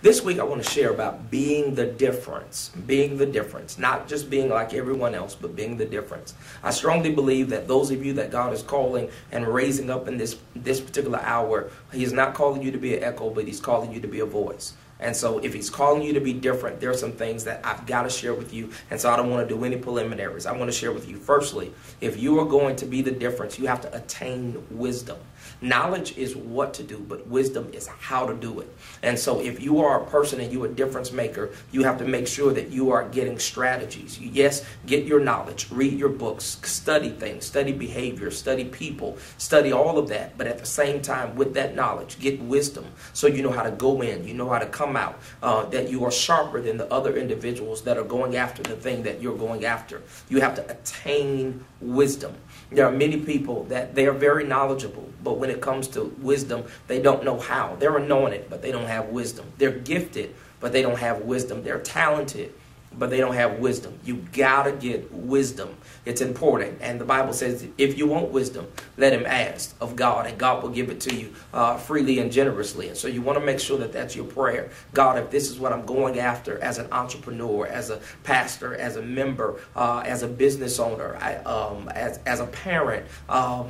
This week I want to share about being the difference. Being the difference. Not just being like everyone else, but being the difference. I strongly believe that those of you that God is calling and raising up in this particular hour, He is not calling you to be an echo, but He's calling you to be a voice. And so if He's calling you to be different, there are some things that I've got to share with you. And so I don't want to do any preliminaries. I want to share with you, firstly, if you are going to be the difference, you have to attain wisdom. Knowledge is what to do, but wisdom is how to do it. And so if you are a person and you're a difference maker, you have to make sure that you are getting strategies. Yes, get your knowledge, read your books, study things, study behavior, study people, study all of that. But at the same time, with that knowledge, get wisdom so you know how to go in, you know how to come out, that you are sharper than the other individuals that are going after the thing that you're going after. You have to attain wisdom. There are many people that they are very knowledgeable, but when it comes to wisdom, they don't know how. They're anointed, but they don't have wisdom. They're gifted, but they don't have wisdom. They're talented, but they don't have wisdom. You gotta get wisdom. It's important. And the Bible says, if you want wisdom, let him ask of God, and God will give it to you freely and generously. And so you want to make sure that that's your prayer. God, if this is what I'm going after as an entrepreneur, as a pastor, as a member, as a business owner, as a parent,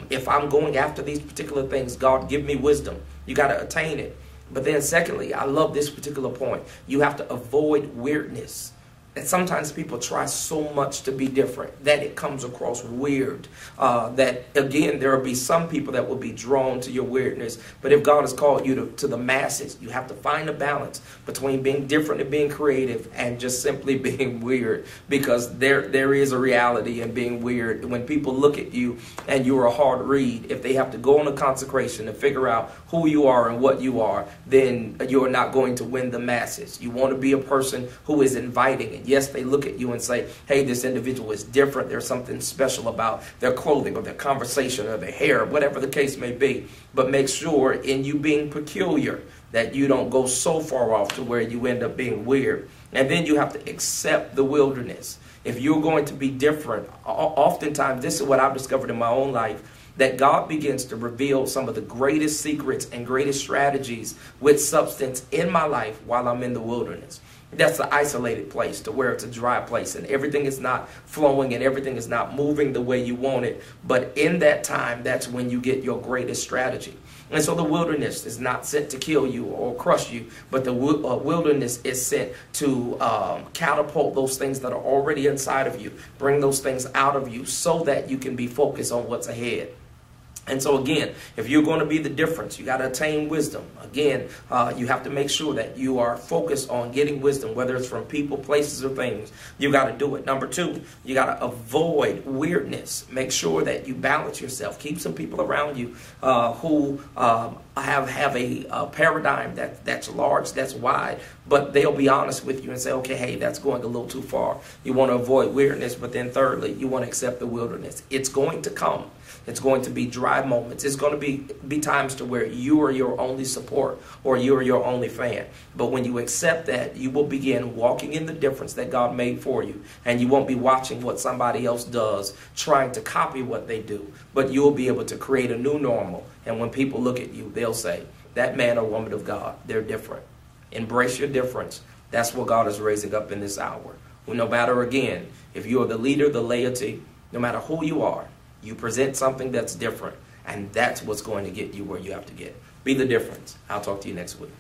if I'm going after these particular things, God, give me wisdom. You got to attain it. But then secondly, I love this particular point. You have to avoid weirdness. And sometimes people try so much to be different that it comes across weird. That, again, there will be some people that will be drawn to your weirdness. But if God has called you to the masses, you have to find a balance between being different and being creative and just simply being weird. Because there is a reality in being weird. When people look at you and you're a hard read, if they have to go on a consecration to figure out who you are and what you are, then you're not going to win the masses. You want to be a person who is inviting. And yes, they look at you and say, hey, this individual is different. There's something special about their clothing or their conversation or their hair, whatever the case may be. But make sure in you being peculiar that you don't go so far off to where you end up being weird. And then you have to accept the wilderness. If you're going to be different, oftentimes, this is what I've discovered in my own life, that God begins to reveal some of the greatest secrets and greatest strategies with substance in my life while I'm in the wilderness. That's the isolated place, to where it's a dry place and everything is not flowing and everything is not moving the way you want it. But in that time, that's when you get your greatest strategy. And so the wilderness is not sent to kill you or crush you, but the wilderness is sent to catapult those things that are already inside of you, bring those things out of you so that you can be focused on what's ahead. And so again, if you're going to be the difference, you got to attain wisdom. Again, you have to make sure that you are focused on getting wisdom, whether it's from people, places, or things. You got to do it. Number two, you got to avoid weirdness. Make sure that you balance yourself. Keep some people around you who have a paradigm that's large, that's wide, but they'll be honest with you and say, okay, hey, that's going a little too far. You want to avoid weirdness, but then thirdly, you want to accept the wilderness. It's going to come. It's going to be dry moments. It's going to be times to where you are your only support or you are your only fan. But when you accept that, you will begin walking in the difference that God made for you. And you won't be watching what somebody else does, trying to copy what they do. But you'll be able to create a new normal. And when people look at you, they'll say, that man or woman of God, they're different. Embrace your difference. That's what God is raising up in this hour. Well, no matter, again, if you're the leader, the laity, no matter who you are, you present something that's different, and that's what's going to get you where you have to get. Be the difference. I'll talk to you next week.